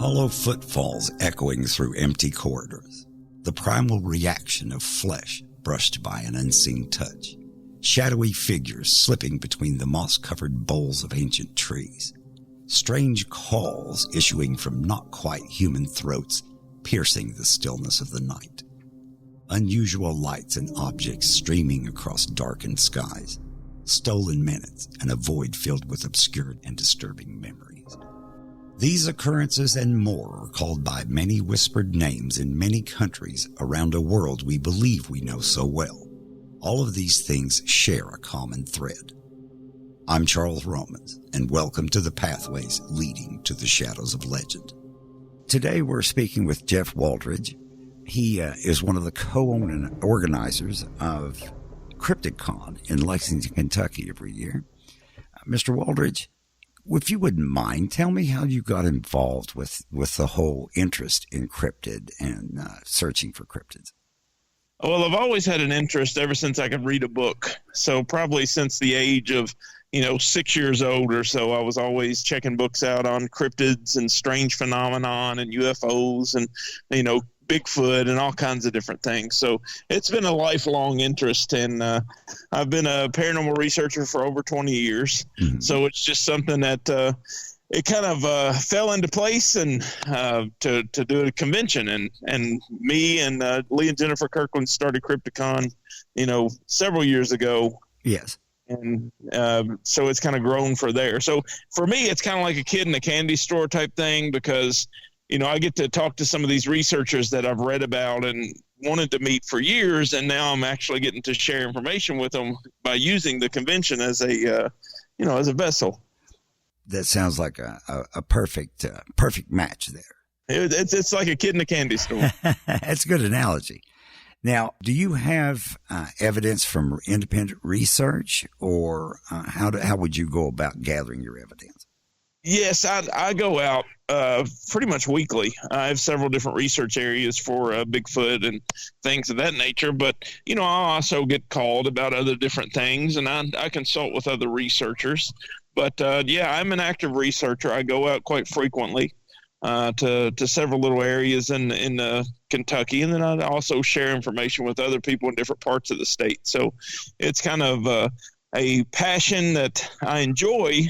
Hollow footfalls echoing through empty corridors. The primal reaction of flesh brushed by an unseen touch. Shadowy figures slipping between the moss-covered boles of ancient trees. Strange calls issuing from not quite human throats, piercing the stillness of the night. Unusual lights and objects streaming across darkened skies. Stolen minutes and a void filled with obscure and disturbing memories. These occurrences and more are called by many whispered names in many countries around a world we believe we know so well. All of these things share a common thread. I'm Charles Romans, and welcome to the pathways leading to the shadows of legend. Today we're speaking with Jeff Waldridge. He is one of the co-organizers of Cryptid Con in Lexington, Kentucky every year. Mr. Waldridge, if you wouldn't mind, tell me how you got involved with the whole interest in cryptid and searching for cryptids. Well, I've always had an interest ever since I could read a book. So probably since the age of, 6 years old or so, I was always checking books out on cryptids and strange phenomenon and UFOs and, Bigfoot and all kinds of different things. So it's been a lifelong interest, and I've been a paranormal researcher for over 20 years. Mm-hmm. So it's just something that it kind of fell into place, and to do a convention, and me and Lee and Jennifer Kirkland started Cryptid Con, several years ago. Yes. And so it's kind of grown for there. So for me, it's kind of like a kid in a candy store type thing, because I get to talk to some of these researchers that I've read about and wanted to meet for years, and now I'm actually getting to share information with them by using the convention as a vessel. That sounds like a perfect match there. It's like a kid in a candy store. That's a good analogy. Now, do you have evidence from independent research, or how would you go about gathering your evidence? Yes, I go out pretty much weekly. I have several different research areas for Bigfoot and things of that nature. But, I also get called about other different things, and I consult with other researchers. But, I'm an active researcher. I go out quite frequently to several little areas in Kentucky, and then I also share information with other people in different parts of the state. So it's kind of a passion that I enjoy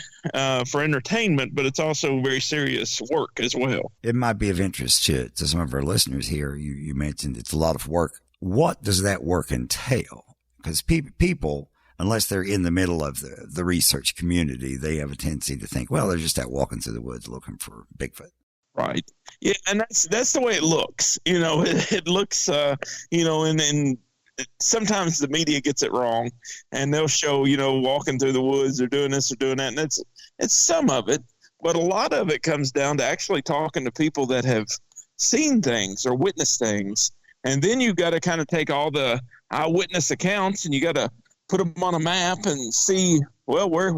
for entertainment, but it's also very serious work as well. It might be of interest to some of our listeners here. You mentioned it's a lot of work. What does that work entail? Because people, unless they're in the middle of the research community, they have a tendency to think, well, they're just out walking through the woods looking for Bigfoot. Right. Yeah, and that's the way it looks. It looks, and sometimes the media gets it wrong, and they'll show, walking through the woods or doing this or doing that. And it's some of it, but a lot of it comes down to actually talking to people that have seen things or witnessed things. And then you've got to kind of take all the eyewitness accounts, and you got to put them on a map and see, well, where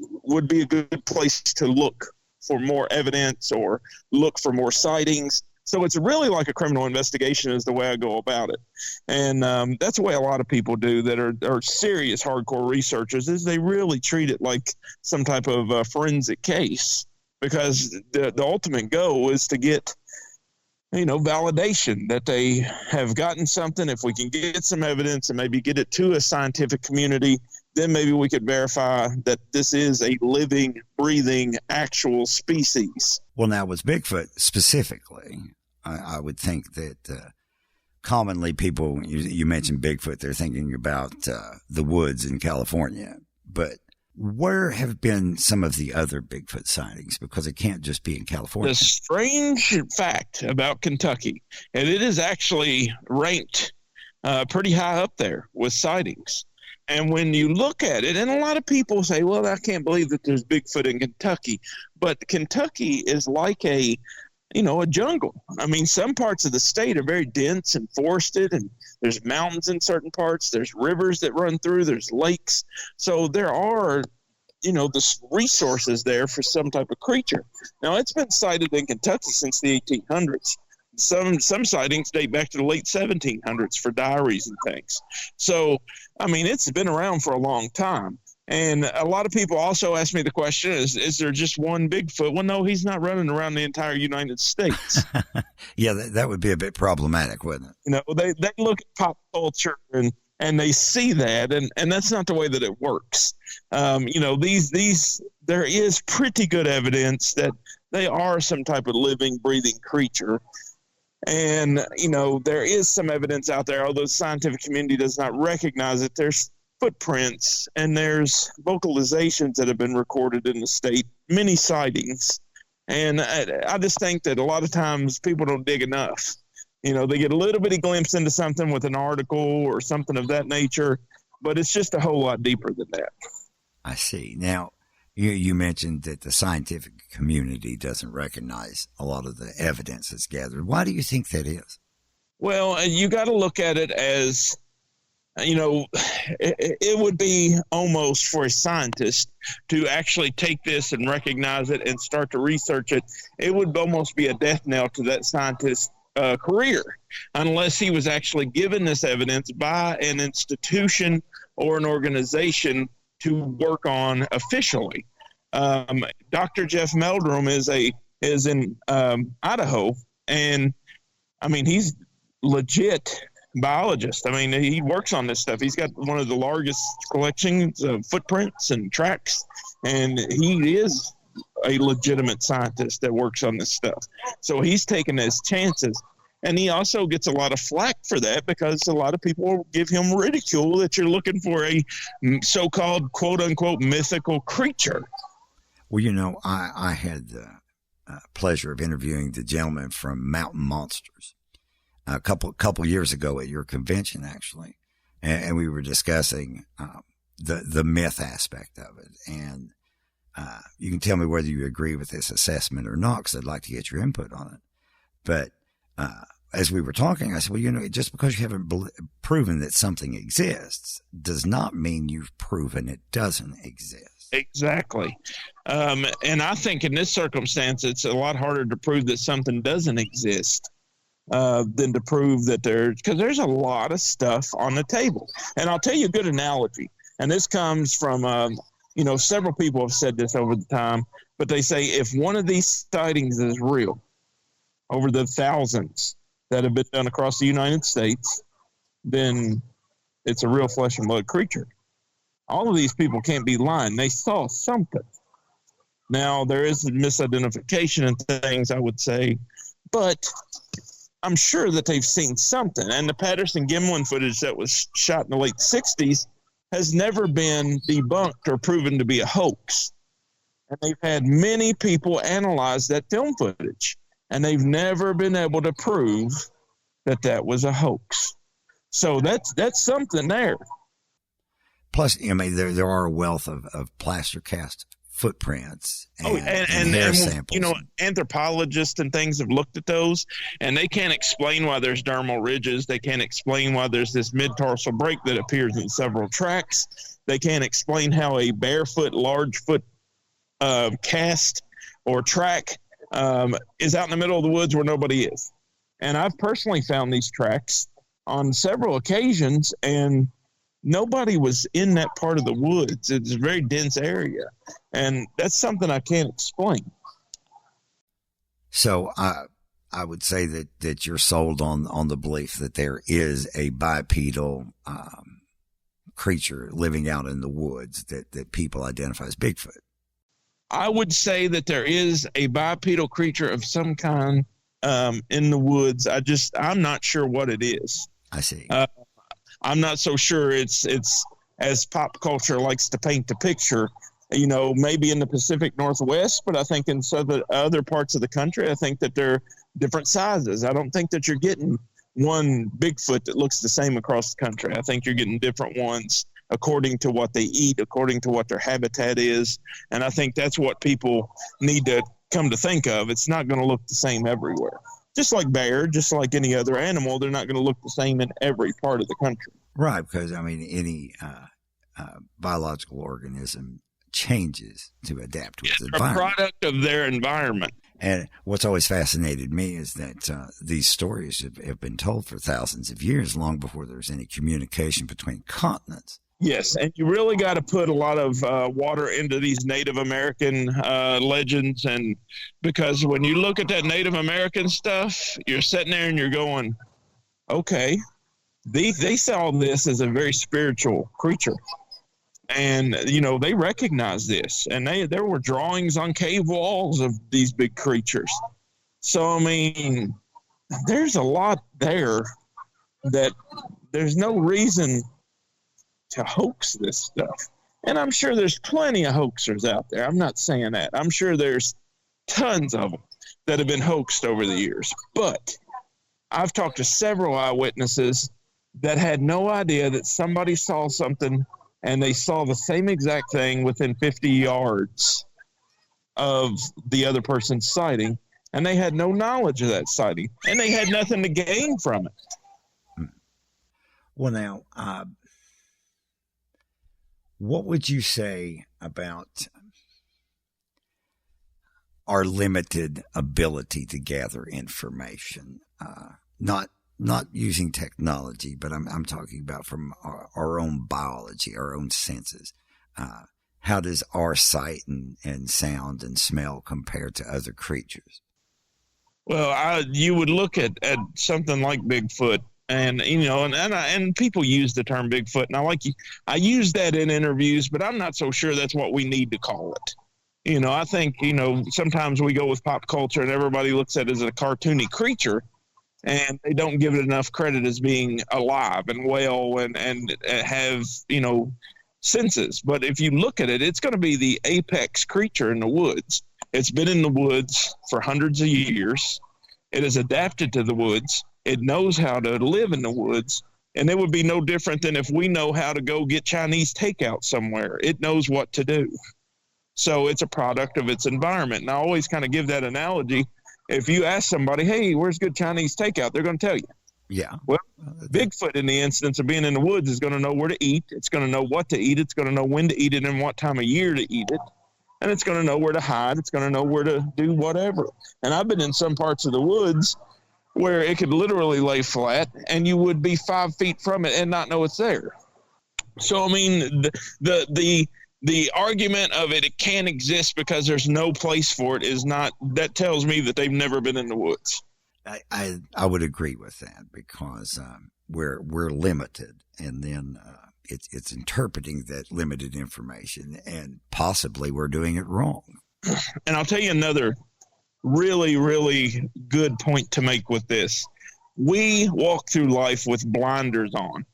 would be a good place to look for more evidence or look for more sightings. So it's really like a criminal investigation is the way I go about it. And that's the way a lot of people do that are serious hardcore researchers, is they really treat it like some type of forensic case, because the ultimate goal is to get, validation that they have gotten something. If we can get some evidence and maybe get it to a scientific community, then maybe we could verify that this is a living, breathing, actual species. Well, now with Bigfoot specifically, I would think that commonly people, you mentioned Bigfoot, they're thinking about the woods in California. But where have been some of the other Bigfoot sightings? Because it can't just be in California. The strange fact about Kentucky, and it is actually ranked pretty high up there with sightings. And when you look at it, and a lot of people say, well, I can't believe that there's Bigfoot in Kentucky. But Kentucky is like a jungle. I mean, some parts of the state are very dense and forested, and there's mountains in certain parts. There's rivers that run through. There's lakes. So there are, the resources there for some type of creature. Now, it's been sighted in Kentucky since the 1800s. Some sightings date back to the late 1700s for diaries and things. So, I mean, it's been around for a long time. And a lot of people also ask me the question, is there just one Bigfoot? Well, no, he's not running around the entire United States. Yeah, that would be a bit problematic, wouldn't it? You know, they look at pop culture and they see that, and that's not the way that it works. You know, there is pretty good evidence that they are some type of living, breathing creature. And, you know, there is some evidence out there, although the scientific community does not recognize it. There's footprints and there's vocalizations that have been recorded in the state, many sightings. And I just think that a lot of times people don't dig enough. You know, they get a little bitty glimpse into something with an article or something of that nature, but it's just a whole lot deeper than that. I see. Now, you mentioned that the scientific community doesn't recognize a lot of the evidence that's gathered. Why do you think that is? Well, you got to look at it as, you know, it would be almost for a scientist to actually take this and recognize it and start to research it. It would almost be a death knell to that scientist's career unless he was actually given this evidence by an institution or an organization to work on officially. Dr. Jeff Meldrum is in Idaho, and I mean, he's legit biologist. I mean, he works on this stuff. He's got one of the largest collections of footprints and tracks, and he is a legitimate scientist that works on this stuff. So he's taking his chances. And he also gets a lot of flack for that because a lot of people give him ridicule that you're looking for a so-called quote-unquote mythical creature. Well, you know, I had the pleasure of interviewing the gentleman from Mountain Monsters a couple years ago at your convention, actually, and we were discussing the myth aspect of it. And you can tell me whether you agree with this assessment or not, because I'd like to get your input on it. But as we were talking, I said, well, you know, just because you haven't proven that something exists does not mean you've proven it doesn't exist. Exactly. And I think in this circumstance, it's a lot harder to prove that something doesn't exist than to prove that because there's a lot of stuff on the table. And I'll tell you a good analogy. And this comes from, you know, several people have said this over the time, but they say if one of these sightings is real, over the thousands that have been done across the United States, then it's a real flesh and blood creature. All of these people can't be lying. They saw something. Now, there is misidentification and things, I would say, but I'm sure that they've seen something. And the Patterson-Gimlin footage that was shot in the late 60s has never been debunked or proven to be a hoax. And they've had many people analyze that film footage, and they've never been able to prove that that was a hoax. So that's something there. Plus, I mean, there are a wealth of plaster cast footprints and hair samples. You know, anthropologists and things have looked at those, and they can't explain why there's dermal ridges. They can't explain why there's this mid-tarsal break that appears in several tracks. They can't explain how a barefoot, large foot cast or track is out in the middle of the woods where nobody is. And I've personally found these tracks on several occasions, and nobody was in that part of the woods. It's a very dense area, and that's something I can't explain. So I would say that you're sold on the belief that there is a bipedal creature living out in the woods that people identify as Bigfoot. I would say that there is a bipedal creature of some kind in the woods. I'm not sure what it is. I see. I'm not so sure it's as pop culture likes to paint the picture, you know, maybe in the Pacific Northwest, but I think in other parts of the country, I think that they're different sizes. I don't think that you're getting one Bigfoot that looks the same across the country. I think you're getting different ones according to what they eat, according to what their habitat is. And I think that's what people need to come to think of. It's not going to look the same everywhere. Just like bear, just like any other animal, they're not going to look the same in every part of the country. Right, because, I mean, any biological organism changes to adapt to its environment. They're a product of their environment. And what's always fascinated me is that these stories have been told for thousands of years, long before there's any communication between continents. Yes, and you really got to put a lot of water into these Native American legends, and because when you look at that Native American stuff, you're sitting there and you're going, okay, they saw this as a very spiritual creature, and they recognize this, and there were drawings on cave walls of these big creatures. So I mean, there's a lot there that there's no reason to hoax this stuff. And I'm sure there's plenty of hoaxers out there. I'm not saying that. I'm sure there's tons of them that have been hoaxed over the years. But I've talked to several eyewitnesses that had no idea that somebody saw something and they saw the same exact thing within 50 yards of the other person's sighting, and they had no knowledge of that sighting, and they had nothing to gain from it. Well, now, what would you say about our limited ability to gather information? Not using technology, but I'm talking about from our own biology, our own senses. How does our sight and sound and smell compare to other creatures? Well, you would look at something like Bigfoot. And and people use the term Bigfoot, and I use that in interviews, but I'm not so sure that's what we need to call it. I think sometimes we go with pop culture, and everybody looks at it as a cartoony creature, and they don't give it enough credit as being alive and well and have senses. But if you look at it, it's going to be the apex creature in the woods. It's been in the woods for hundreds of years. It has adapted to the woods. It knows how to live in the woods, and it would be no different than if we know how to go get Chinese takeout somewhere. It knows what to do. So it's a product of its environment. And I always kind of give that analogy. If you ask somebody, hey, where's good Chinese takeout? They're going to tell you. Yeah. Well, Bigfoot, in the instance of being in the woods, is going to know where to eat. It's going to know what to eat. It's going to know when to eat it and what time of year to eat it. And it's going to know where to hide. It's going to know where to do whatever. And I've been in some parts of the woods where it could literally lay flat and you would be 5 feet from it and not know it's there. So, I mean, the argument of it can't exist because there's no place for it is not, that tells me that they've never been in the woods. I would agree with that because we're limited, and then it's interpreting that limited information, and possibly we're doing it wrong. And I'll tell you another really, really good point to make with this. We walk through life with blinders on,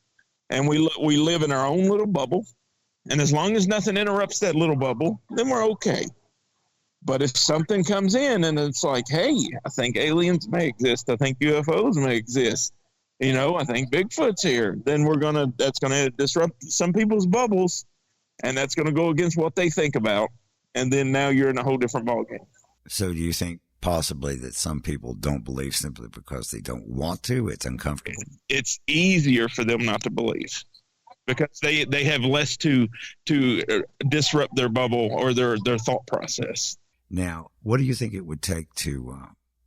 and we live in our own little bubble. And as long as nothing interrupts that little bubble, then we're okay. But if something comes in and it's like, hey, I think aliens may exist, I think UFOs may exist, I think Bigfoot's here, then that's going to disrupt some people's bubbles, and that's going to go against what they think about. And then now you're in a whole different ballgame. So do you think possibly that some people don't believe simply because they don't want to? It's uncomfortable. It's easier for them not to believe because they have less to disrupt their bubble or their thought process. Now, what do you think it would take to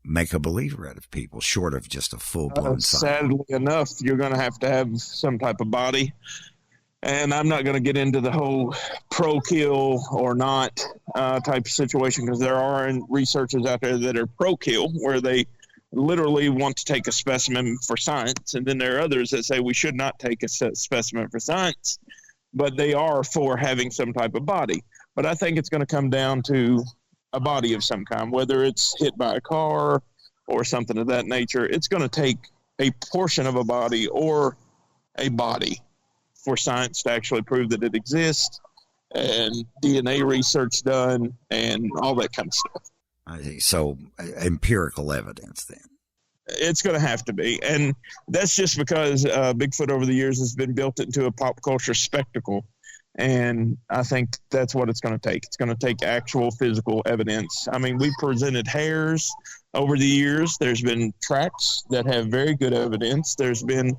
make a believer out of people, short of just a full-blown sadly enough, you're going to have some type of body. And I'm not going to get into the whole pro-kill or not type of situation, because there are researchers out there that are pro-kill, where they literally want to take a specimen for science. And then there are others that say we should not take a specimen for science, but they are for having some type of body. But I think it's going to come down to a body of some kind, whether it's hit by a car or something of that nature. It's going to take a portion of a body or a body for science to actually prove that it exists, and DNA research done and all that kind of stuff. I see. So empirical evidence then. It's going to have to be. And that's just because Bigfoot over the years has been built into a pop culture spectacle. And I think that's what it's going to take. It's going to take actual physical evidence. I mean, we've presented hairs over the years. There's been tracks that have very good evidence. There's been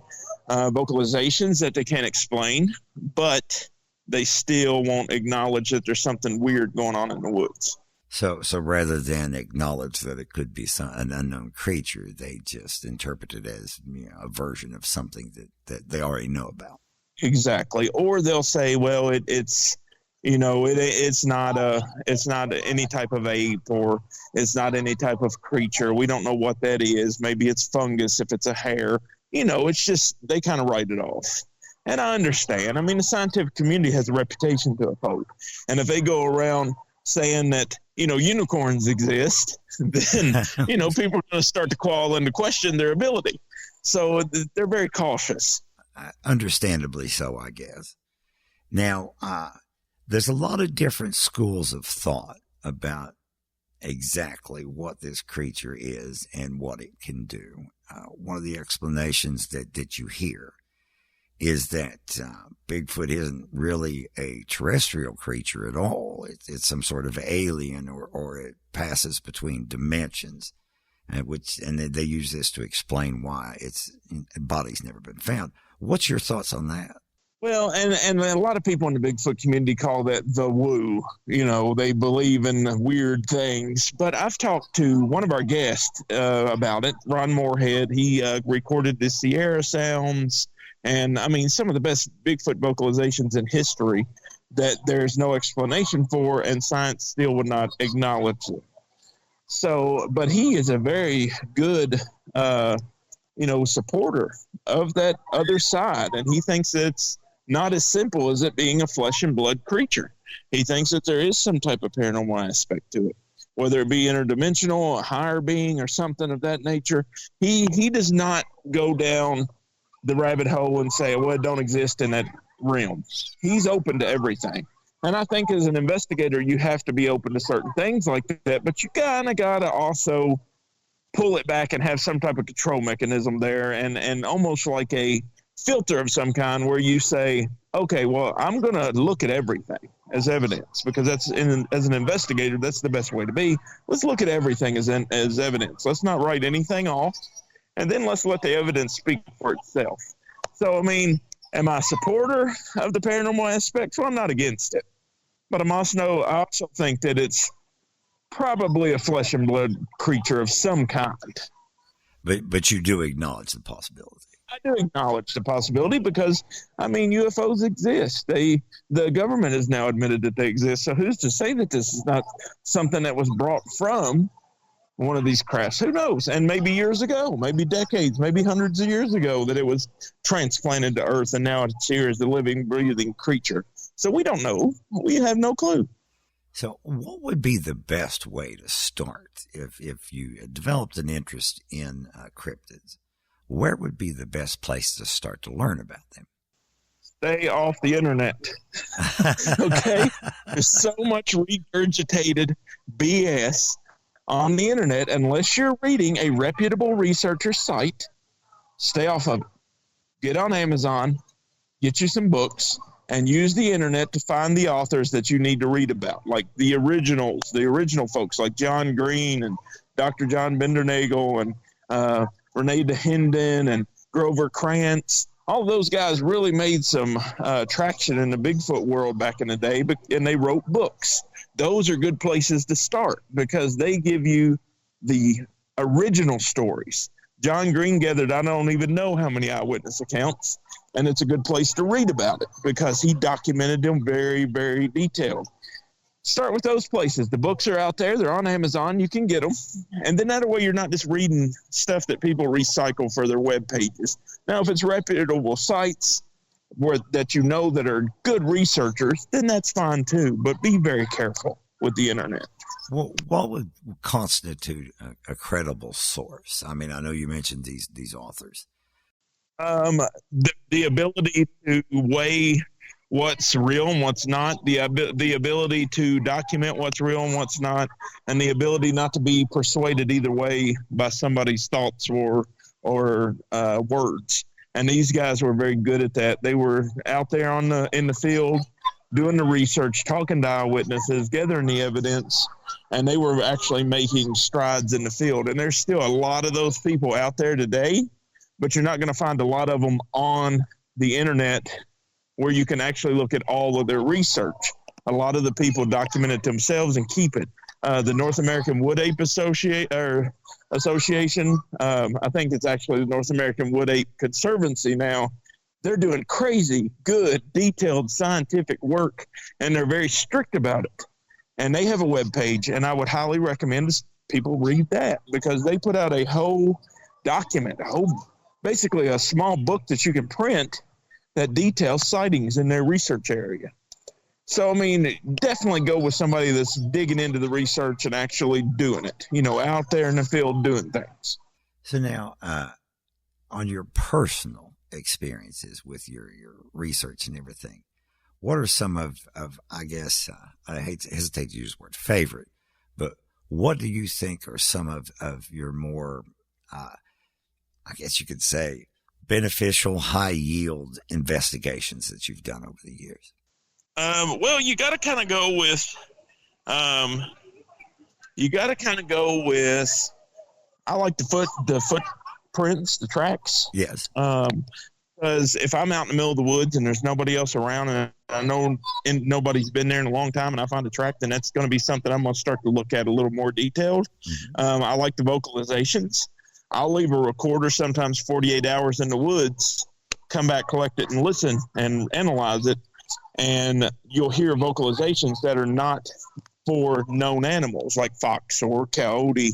vocalizations that they can't explain, but they still won't acknowledge that there's something weird going on in the woods. So rather than acknowledge that it could be an unknown creature, they just interpret it as a version of something that they already know about. Exactly. Or they'll say, well, it's it's not any type of ape, or it's not any type of creature. We don't know what that is. Maybe it's fungus if it's a hair. It's just they kind of write it off. And I understand. I mean, the scientific community has a reputation to uphold. And if they go around saying that, unicorns exist, then, people are going to start to call into question their ability. So they're very cautious. Understandably so, I guess. Now, there's a lot of different schools of thought about exactly what this creature is and what it can do. One of the explanations that you hear is that Bigfoot isn't really a terrestrial creature at all. It's some sort of alien, or it passes between dimensions, and they use this to explain why its body's never been found. What's your thoughts on that? Well, and a lot of people in the Bigfoot community call that the woo. They believe in weird things. But I've talked to one of our guests about it, Ron Moorhead. He recorded the Sierra sounds, and I mean, some of the best Bigfoot vocalizations in history that there's no explanation for, and science still would not acknowledge it. So, but he is a very good, supporter of that other side, and he thinks it's not as simple as it being a flesh and blood creature. He thinks that there is some type of paranormal aspect to it, whether it be interdimensional, a higher being, or something of that nature. He does not go down the rabbit hole and say, well, it don't exist in that realm. He's open to everything. And I think as an investigator, you have to be open to certain things like that, but you kind of got to also pull it back and have some type of control mechanism there, and almost like a filter of some kind where you say, okay, well, I'm going to look at everything as evidence, because as an investigator, that's the best way to be. Let's look at everything as evidence. Let's not write anything off, and then let's let the evidence speak for itself. So, I mean, am I a supporter of the paranormal aspects? Well, I'm not against it, but I also think that it's probably a flesh and blood creature of some kind. But you do acknowledge the possibility. I do acknowledge the possibility because, I mean, UFOs exist. The government has now admitted that they exist. So who's to say that this is not something that was brought from one of these crafts? Who knows? And maybe years ago, maybe decades, maybe hundreds of years ago, that it was transplanted to Earth, and now it's here as a living, breathing creature. So we don't know. We have no clue. So what would be the best way to start if you developed an interest in cryptids? Where would be the best place to start to learn about them? Stay off the internet. Okay? There's so much regurgitated BS on the internet. Unless you're reading a reputable researcher site, stay off of it. Get on Amazon, get you some books, and use the internet to find the authors that you need to read about, like the original folks like John Green and Dr. John Bindernagel and Renee DeHinden and Grover Krantz. All those guys really made some traction in the Bigfoot world back in the day, and they wrote books. Those are good places to start because they give you the original stories. John Green gathered, I don't even know how many eyewitness accounts, and it's a good place to read about it because he documented them very, very detailed. Start with those places. The books are out there. They're on Amazon. You can get them. And then that way you're not just reading stuff that people recycle for their web pages. Now, if it's reputable sites that are good researchers, then that's fine too. But be very careful with the internet. Well, what would constitute a credible source? I mean, I know you mentioned these authors. The ability to weigh what's real and what's not, the ability to document what's real and what's not, and the ability not to be persuaded either way by somebody's thoughts or words. And these guys were very good at that. They were out there in the field doing the research, talking to eyewitnesses, gathering the evidence, and they were actually making strides in the field. And there's still a lot of those people out there today, but you're not going to find a lot of them on the internet where you can actually look at all of their research. A lot of the people document it themselves and keep it. The North American Wood Ape Association, I think it's actually the North American Wood Ape Conservancy now, they're doing crazy, good, detailed scientific work, and they're very strict about it. And they have a web page, and I would highly recommend people read that, because they put out a whole document, basically a small book that you can print that details sightings in their research area. So, I mean, definitely go with somebody that's digging into the research and actually doing it, out there in the field doing things. So now, on your personal experiences with your research and everything, what are some of I guess, I hesitate to use the word favorite, but what do you think are some of your more, I guess you could say, beneficial, high yield investigations that you've done over the years? Well, you got to kind of go with, I like the footprints, the tracks. Yes. Because if I'm out in the middle of the woods and there's nobody else around, and I know nobody's been there in a long time, and I find a track, then that's going to be something I'm going to start to look at a little more detailed. Mm-hmm. I like the vocalizations. I'll leave a recorder sometimes 48 hours in the woods, come back, collect it, and listen and analyze it. And you'll hear vocalizations that are not for known animals like fox or coyote,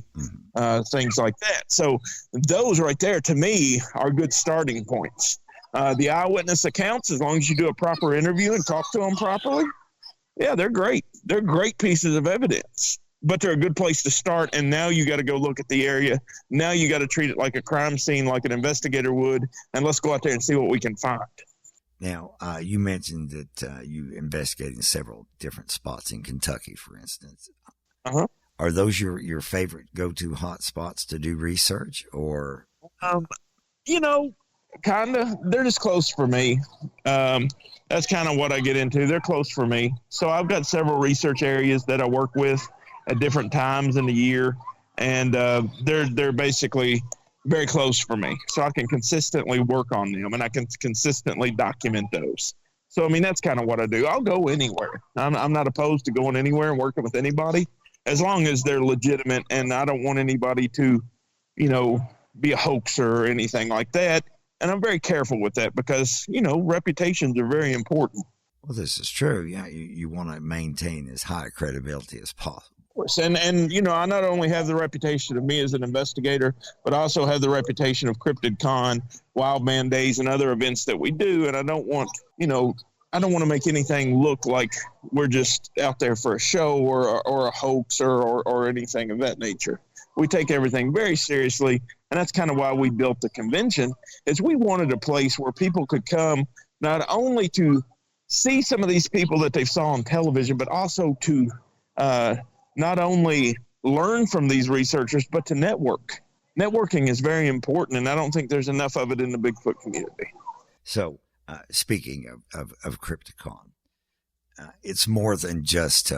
things like that. So those right there, to me, are good starting points. The eyewitness accounts, as long as you do a proper interview and talk to them properly, yeah, they're great. They're great pieces of evidence, but they're a good place to start. And now you got to go look at the area. Now you got to treat it like a crime scene, like an investigator would, and let's go out there and see what we can find. Now, you mentioned that you investigated several different spots in Kentucky, for instance. Uh-huh. Are those your favorite go-to hot spots to do research, or? Kind of. They're just close for me. That's kind of what I get into. They're close for me. So I've got several research areas that I work with at different times in the year, and they're basically very close for me. So I can consistently work on them, and I can consistently document those. So, I mean, that's kind of what I do. I'll go anywhere. I'm not opposed to going anywhere and working with anybody, as long as they're legitimate, and I don't want anybody to, be a hoaxer or anything like that. And I'm very careful with that because, reputations are very important. Well, this is true. Yeah, you want to maintain as high credibility as possible. And I not only have the reputation of me as an investigator, but I also have the reputation of Cryptid Con, Wild Man Days, and other events that we do. And I don't want to make anything look like we're just out there for a show or a hoax or anything of that nature. We take everything very seriously, and that's kind of why we built the convention, is we wanted a place where people could come not only to see some of these people that they saw on television, but also to not only learn from these researchers, but to network. Networking is very important, and I don't think there's enough of it in the Bigfoot community. So, speaking of Cryptid Con, it's more than just,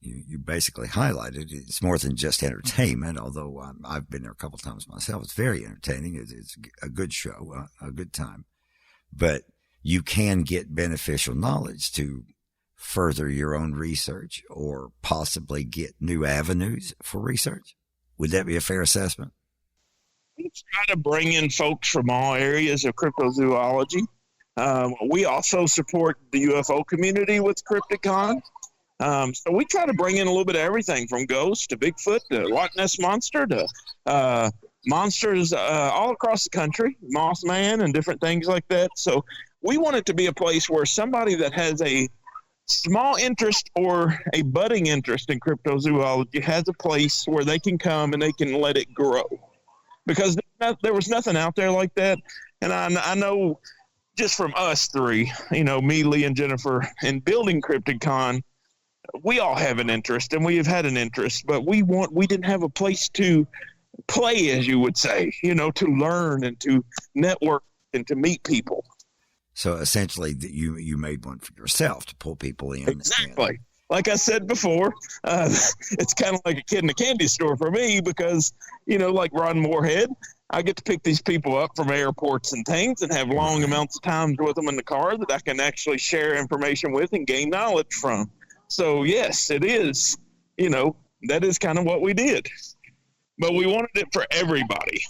you basically highlighted it's more than just entertainment, although I've been there a couple times myself. It's very entertaining. It's a good show, a good time. But you can get beneficial knowledge to further your own research or possibly get new avenues for research. Would that be a fair assessment? We try to bring in folks from all areas of cryptozoology. We also support the UFO community with Cryptid Con. So we try to bring in a little bit of everything from ghosts to Bigfoot to Loch Ness Monster to monsters all across the country, Mothman and different things like that. So we want it to be a place where somebody that has a small interest or a budding interest in cryptozoology has a place where they can come and they can let it grow. Because there was nothing out there like that. And I know just from us three, me, Lee, and Jennifer, in building Cryptid Con, we all have an interest and we have had an interest, but we didn't have a place to play, as you would say, to learn and to network and to meet people. So essentially you made one for yourself to pull people in. Exactly. Like I said before, it's kind of like a kid in a candy store for me because, like Ron Moorhead, I get to pick these people up from airports and things and have long amounts of time with them in the car that I can actually share information with and gain knowledge from. So, yes, it is. That is kind of what we did. But we wanted it for everybody.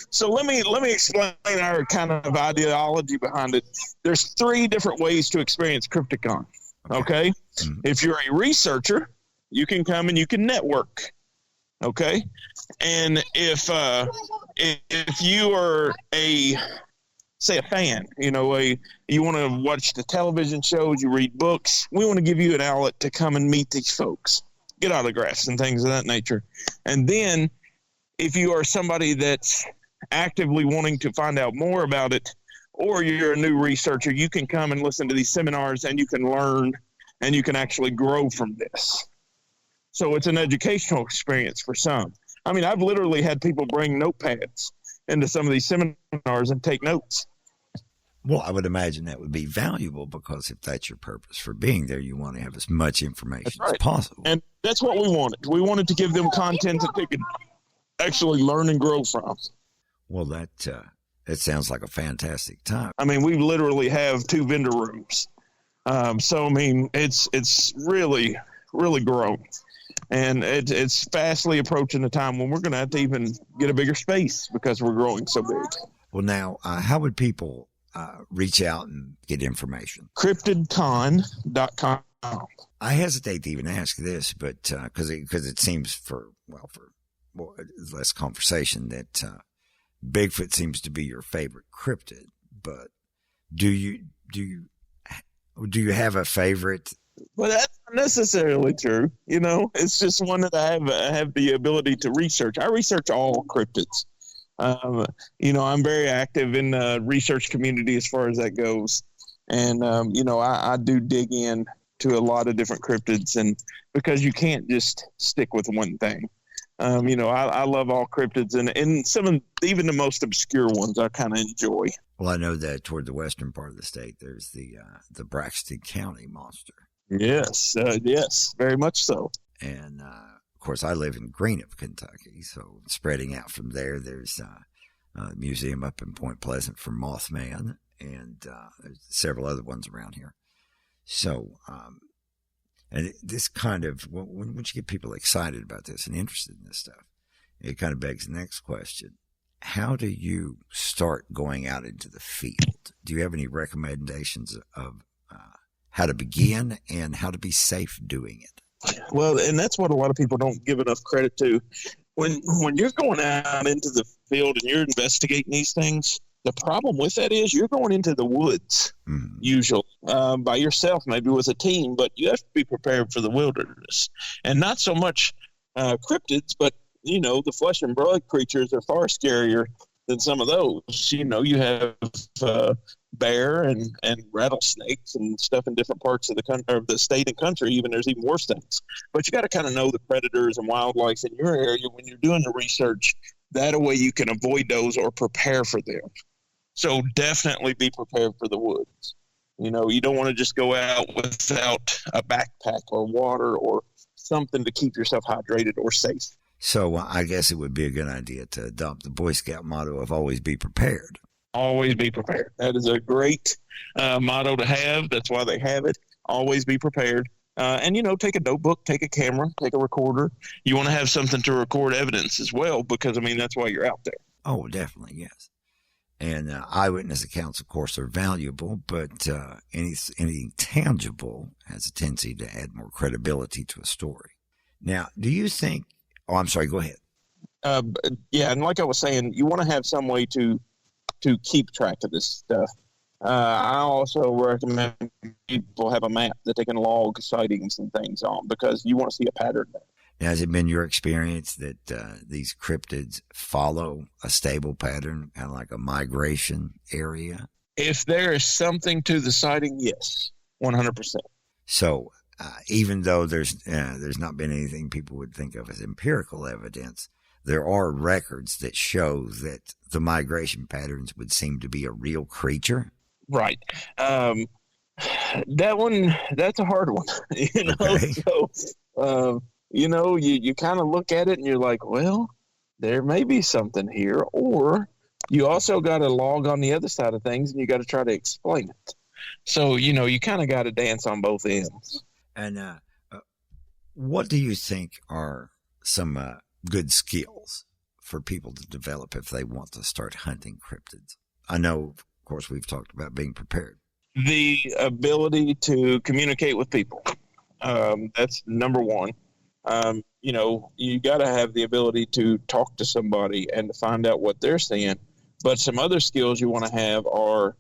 So let me explain our kind of ideology behind it. There's 3 different ways to experience Cryptid Con. Okay. Mm-hmm. If you're a researcher, you can come and you can network. Okay. And if you are a fan, you want to watch the television shows, you read books, we want to give you an outlet to come and meet these folks, get autographs and things of that nature. And then if you are somebody that's actively wanting to find out more about it, or you're a new researcher, you can come and listen to these seminars and you can learn and you can actually grow from this. So it's an educational experience for some. I mean, I've literally had people bring notepads into some of these seminars and take notes. Well, I would imagine that would be valuable, because if that's your purpose for being there, you want to have as much information as possible. And that's what we wanted. We wanted to give them content that they could actually learn and grow from. Well, that sounds like a fantastic time. I mean, we literally have 2 vendor rooms. So, I mean, it's really, really grown. And it's fastly approaching the time when we're going to have to even get a bigger space because we're growing so big. Well, now, how would people reach out and get information? Cryptidcon.com. I hesitate to even ask this, but because it seems for less conversation that Bigfoot seems to be your favorite cryptid. But do you have a favorite? Well, that's not necessarily true. It's just one that I have the ability to research. I research all cryptids. I'm very active in the research community as far as that goes. And, I do dig in to a lot of different cryptids, and because you can't just stick with one thing. I love all cryptids, and some of even the most obscure ones I kind of enjoy. Well, I know that toward the western part of the state, there's the Braxton County monster. Yes, very much so. And, of course, I live in Greenup, Kentucky, so spreading out from there, there's a museum up in Point Pleasant for Mothman, and there's several other ones around here. So, and this kind of, once you get people excited about this and interested in this stuff, it kind of begs the next question. How do you start going out into the field? Do you have any recommendations of how to begin and how to be safe doing it? Well, and that's what a lot of people don't give enough credit to. When you're going out into the field and you're investigating these things, the problem with that is you're going into the woods, usually by yourself, maybe with a team, but you have to be prepared for the wilderness. And not so much cryptids, but, the flesh and blood creatures are far scarier than some of those. You have bear and rattlesnakes and stuff in different parts of the country, of the state and country. Even there's even worse things. But you got to kind of know the predators and wildlife in your area when you're doing the research. That way you can avoid those or prepare for them. So definitely be prepared for the woods. You don't want to just go out without a backpack or water or something to keep yourself hydrated or safe. So I guess it would be a good idea to adopt the Boy Scout motto of always be prepared. Always be prepared. That is a great motto to have. That's why they have it. Always be prepared. And, take a notebook, take a camera, take a recorder. You want to have something to record evidence as well because, that's why you're out there. Oh, definitely, yes. And eyewitness accounts, of course, are valuable, but anything tangible has a tendency to add more credibility to a story. Now, do you think – oh, I'm sorry, go ahead. Yeah, and like I was saying, you want to have some way to keep track of this stuff. I also recommend people have a map that they can log sightings and things on because you want to see a pattern there. Now, has it been your experience that these cryptids follow a stable pattern, kind of like a migration area? If there is something to the sighting, yes, 100%. So even though there's not been anything people would think of as empirical evidence, there are records that show that the migration patterns would seem to be a real creature. Right. That's a hard one. Okay. So, you kind of look at it and you're like, well, there may be something here. Or you also got to log on the other side of things and you got to try to explain it. So, you kind of got to dance on both ends. And what do you think are some good skills for people to develop if they want to start hunting cryptids? I know, of course, we've talked about being prepared. The ability to communicate with people. That's number one. You got to have the ability to talk to somebody and to find out what they're seeing. But some other skills you want to have are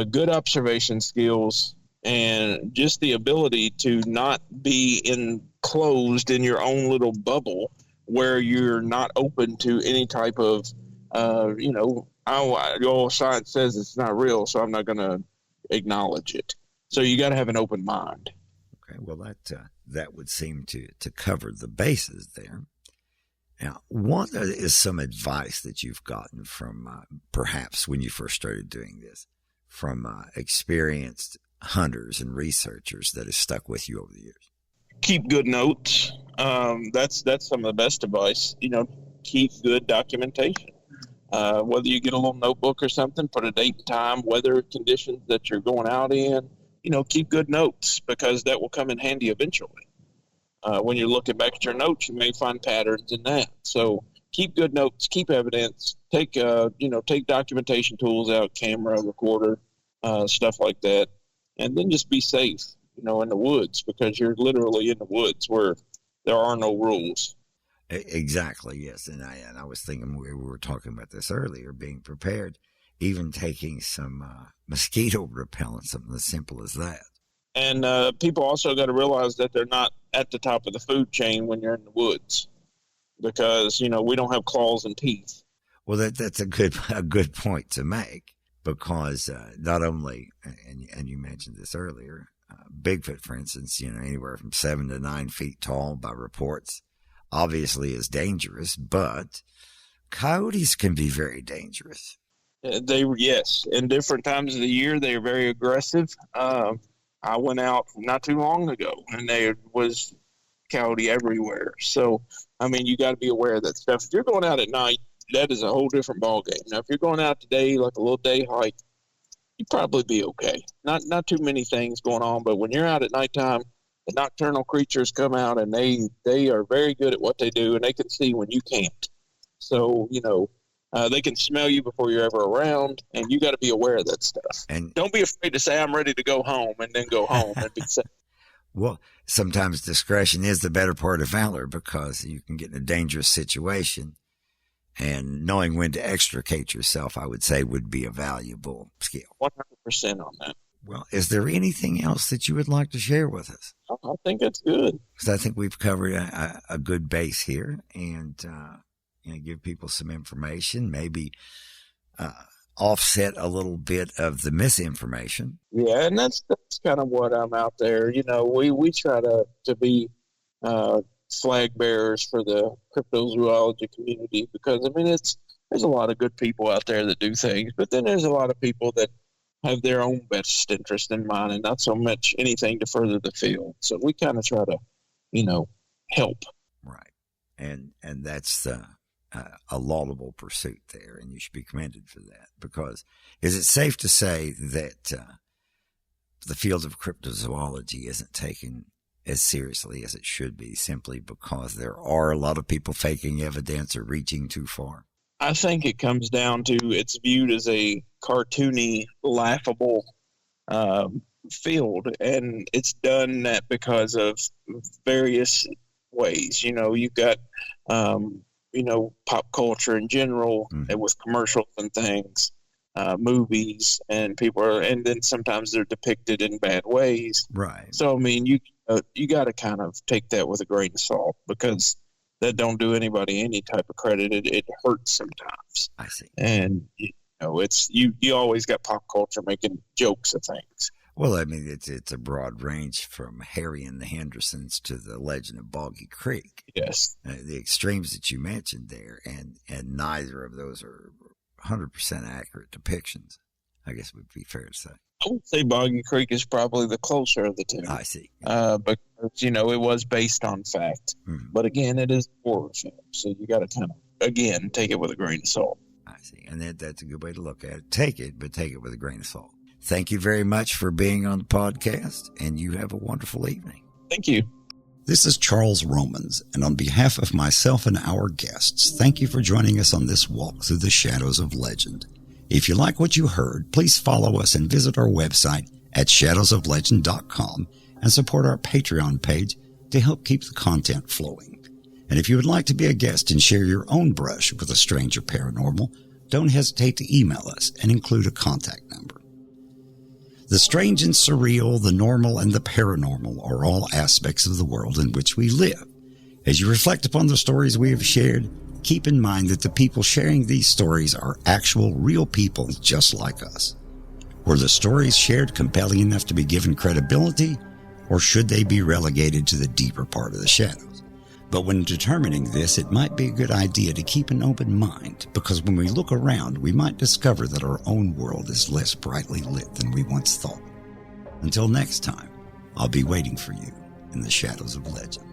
good observation skills and just the ability to not be enclosed in your own little bubble where you're not open to any type of, science says it's not real, so I'm not going to acknowledge it. So you got to have an open mind. Okay, well, that would seem to cover the bases there. Now, what is some advice that you've gotten from perhaps when you first started doing this, from experienced hunters and researchers that has stuck with you over the years? Keep good notes. That's some of the best advice. Keep good documentation. Whether you get a little notebook or something, put a date and time, weather conditions that you're going out in. Keep good notes because that will come in handy eventually. When you're looking back at your notes, you may find patterns in that. So keep good notes, keep evidence, take documentation tools out, camera, recorder, stuff like that. And then just be safe, in the woods because you're literally in the woods where there are no rules. Exactly, yes. And I was thinking we were talking about this earlier, being prepared, even taking some mosquito repellent, something as simple as that. And people also got to realize that they're not at the top of the food chain when you're in the woods because, we don't have claws and teeth. Well, that's a good point to make because not only, and you mentioned this earlier, Bigfoot, for instance, anywhere from 7 to 9 feet tall by reports, obviously is dangerous, but coyotes can be very dangerous. Yes. In different times of the year, they are very aggressive. I went out not too long ago, and there was coyote everywhere. So, you got to be aware of that stuff. If you're going out at night, that is a whole different ballgame. Now, if you're going out today, like a little day hike, you'd probably be okay. Not too many things going on, but when you're out at nighttime, the nocturnal creatures come out, and they are very good at what they do, and they can see when you can't. So, they can smell you before you're ever around, and you got to be aware of that stuff. And don't be afraid to say, I'm ready to go home, and then go home and be safe. Well, sometimes discretion is the better part of valor because you can get in a dangerous situation, and knowing when to extricate yourself, I would say, would be a valuable skill. 100% on that. Well, is there anything else that you would like to share with us? I think it's good. Because I think we've covered a good base here, and give people some information, maybe offset a little bit of the misinformation. Yeah, and that's kind of what I'm out there. We try to be flag bearers for the cryptozoology community because, there's a lot of good people out there that do things, but then there's a lot of people that have their own best interest in mind and not so much anything to further the field. So we kind of try to, help. Right. And that's a laudable pursuit there, and you should be commended for that. Because is it safe to say that the field of cryptozoology isn't taken as seriously as it should be simply because there are a lot of people faking evidence or reaching too far? I think it comes down to it's viewed as a cartoony, laughable field, and it's done that because of various ways. You've got pop culture in general, and with commercials and things, movies, and and then sometimes they're depicted in bad ways. Right. So, you got to kind of take that with a grain of salt because that don't do anybody any type of credit. It hurts sometimes. I see. And, it's, you always got pop culture making jokes of things. Well, it's a broad range from Harry and the Hendersons to the Legend of Boggy Creek. Yes. The extremes that you mentioned there, and neither of those are 100% accurate depictions, I guess would be fair to say. I would say Boggy Creek is probably the closer of the two. I see. Because, it was based on fact. Mm-hmm. But again, it is a horror film. So you got to kind of, again, take it with a grain of salt. I see. And that's a good way to look at it. Take it, but take it with a grain of salt. Thank you very much for being on the podcast, and you have a wonderful evening. Thank you. This is Charles Romans, and on behalf of myself and our guests, thank you for joining us on this walk through the shadows of legend. If you like what you heard, please follow us and visit our website at shadowsoflegend.com and support our Patreon page to help keep the content flowing. And if you would like to be a guest and share your own brush with a stranger paranormal, don't hesitate to email us and include a contact number. The strange and surreal, the normal and the paranormal are all aspects of the world in which we live. As you reflect upon the stories we have shared, keep in mind that the people sharing these stories are actual, real people just like us. Were the stories shared compelling enough to be given credibility, or should they be relegated to the deeper part of the shadows? But when determining this, it might be a good idea to keep an open mind, because when we look around, we might discover that our own world is less brightly lit than we once thought. Until next time, I'll be waiting for you in the shadows of legend.